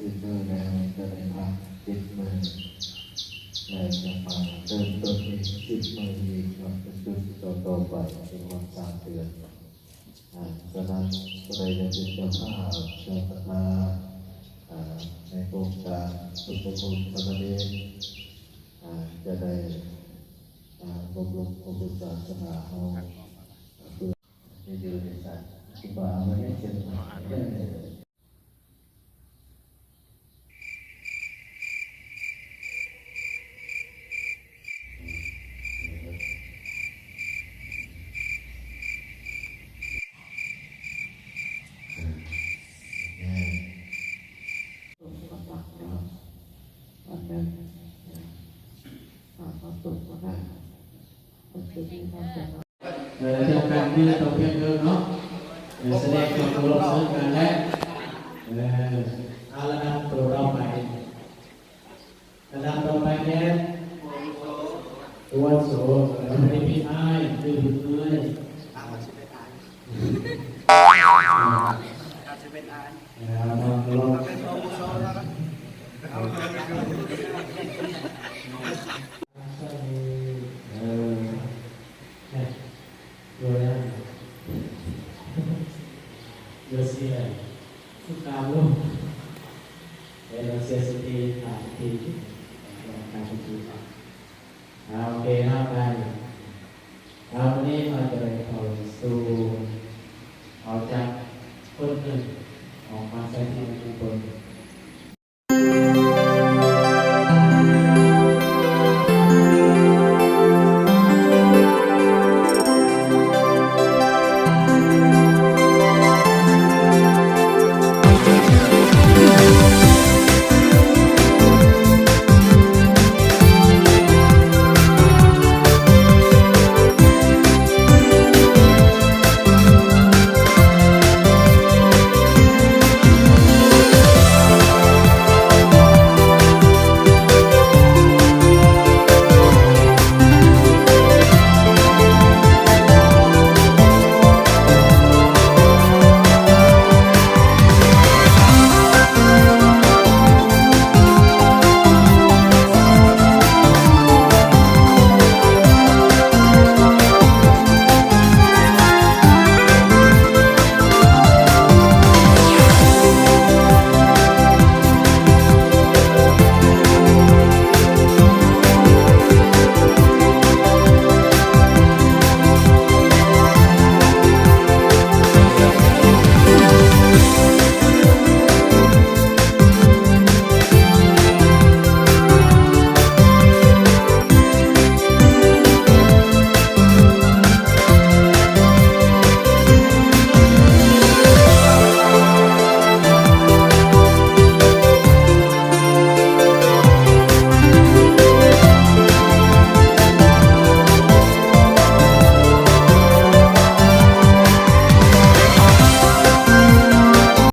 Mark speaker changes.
Speaker 1: ติดมือแล้วจะได้พักติดมือแล้วจะมาเติมต้นอีกติดมืออีกวันเป็นจุดต่อไปเป็นวัน3 เดือนฉะนั้นก็เลยจะเป็นเจ้าภาพเจ้าคณะในโครงการสุขภาพสมณีจะได้บำรุงพระพุทธศาสนาเอาเพื่อจะอยู่ในศาสนาที่ว่าไม่ให้เช่น
Speaker 2: เจ้าการที่เราเพียงเดินเนาะแสดงความเคารพซึ่งกันและเอาละนำตัวเราไประดับต่อไปเนี่ยตัวโสเราไม่ได้พิจารณาคือพิจารณาการจะเป็นอายเราเป็นโมโซแล้วนะเดี๋ยวสิทุกการลูกเดี๋ยวเสียสติขาดทีการสติโอเคนะไปวันนี้เราจะไปเข้าสู่ออกจากคนหนึ่งออกมาใช้ที่เป็นคน